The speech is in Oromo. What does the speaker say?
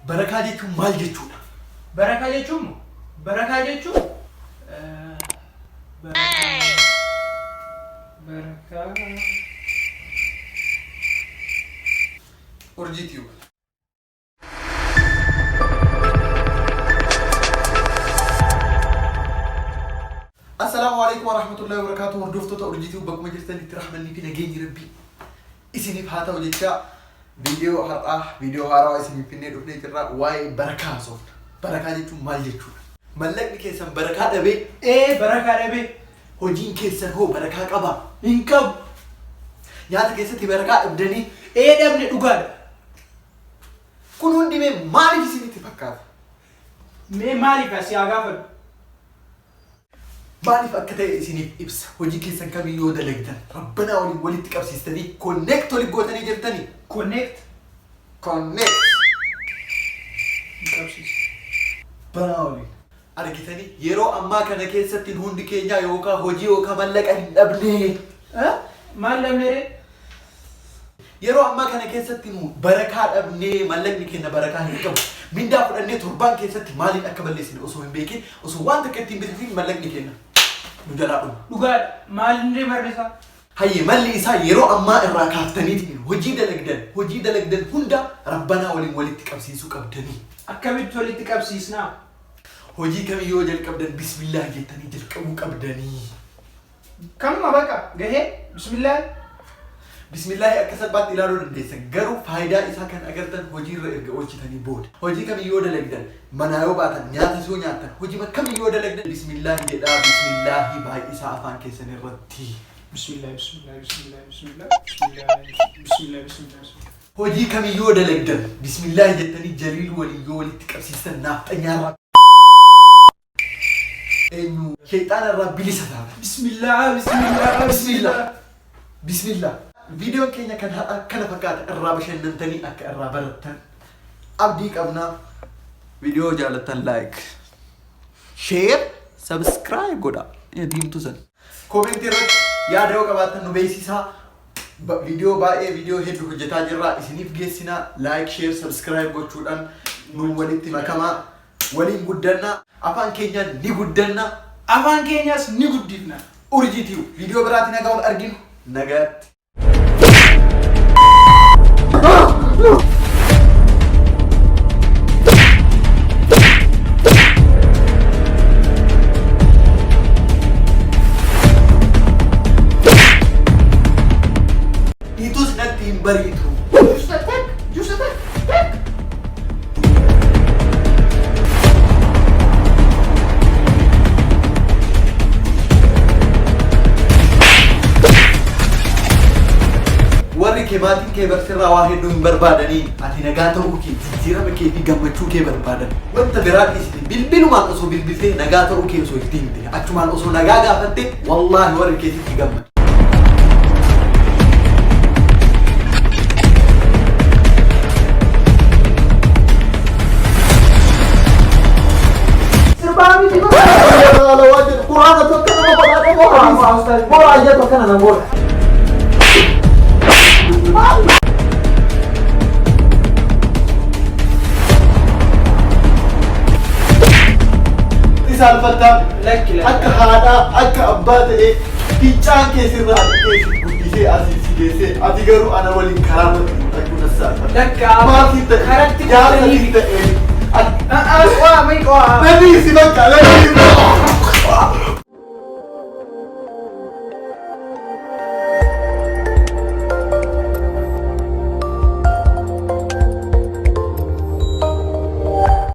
Barakaa jechuun maal jechuudha? Barakaa jechuun Urjii Tube. Assalamualaikum warahmatullahi wabarakatuh. Hordoftoota Urjii Tube bakkuma jirtanitti rahmanni fi nageenyi rabbii isiniif haa ta'u jecha video haaraa isiniif finnee dhufnee jirra. Waa'ee barakaa soofna. Barakaa jechuun maal jechuudha? Mallaqni keessan barakaa dhabee barakaa dhabee hojiin keessan hoo barakaa qaba? Hin qabu. Nyaata keessatti barakaa dhabdanii dhabne dhugaadha. Kun hundi mee maaliif isinitti fakkaata? Mee maaliif asii haa gaafadhu? Maaliif akka ta'e isiniif ibsa. Hojii keessan kamiyyuu dalagdan rabbanaa waliin walitti qabsiistanii connect waliin gootanii jirtanii. Connect. Banaa waliin argitanii yeroo ammaa kana keessatti hundi keenya yookaan hojii yookaan mallaqa hin dhabne. Maal dhabne? Yeroo ammaa kana keessatti barakaa dhabnee mallaqni keenya barakaa hin qabu. Mindaa fudhannee torbaan keessatti maaliin akka balleessine osoo hin beekin osoo waan takka ittiin bitifin mallaqni keenya nu jalaa dhumu. Dhugaadha. Maalinni barreessaa? Hayye malli isaa yeroo ammaa irraa kaaftaniitiin hojii dalagdan hunda rabbanaa waliin walitti qabsiisuu qabdanii. Akkamitti walitti qabsiisnaa? Hojii kamiyyuu jalqabdan bismillah jettanii jalqabuu qabdanii. Kamuma baqa gahee bismillah. Bismillah akka salphaatti ilaaluu dandeessan garuu faayidaa isaa kan agartan hojii irra erga oolchitanii booda. Hojii kamiyyuu dalagdan manaa yoo baatan nyaata yoo nyaatan hojii kamiyyuu dalagdan bismillah jedhaa bismillah baay'isaa afaan keessan irratti. Bismillah. Hojii kamiyyuu dalagdan bismillah jettanii jaliil waliin yoo walitti qabsiistan naaf xanyaarraa. Eenyu shayxaana irraa bilisa taata. Bismillah. Video keenya kan kana fakkaata irraa bashannantanii akka irraa barattan abdii qabna. Video jaalattan like, share, subscribe godha. Diimtu san. Comment irratti yaada yoo qabaattan nu beeksisaa. Video baay'ee video hedduu hojjetaa jirra. Isiniif geessinaa like, share, subscribe gochuudhaan nu walitti makamaa waliin guddanna. Afaan keenyaan ni guddanna. Afaan keenyas ni guddifna. Urjii Tube video biraatiin nagaa wal arginu. Nagaatti. Itus nanti hin bariitu. Warri kee maatiin kee barsiirraa waa hedduu hin barbaadanii ati nagaa ta'uu kee jijjiirama kee fi gammachuu kee barbaadan. Wanta biraa dhiisite bilbilumaan osoo bilbiltee nagaa ta'uu kee osoo itti himte achumaan osoo nagaa gaafatte wallaahi warri keessitti gammadu. Salfata akka haadha akka abbaa ta'e fiicaan keessirraa dhaqee guddisee asii geessee ati garuu ana waliin karaa waliin dhaquu nassaata. Lakkaa maatii ta'e karatti jaallatanii ta'e waa nabii si bakka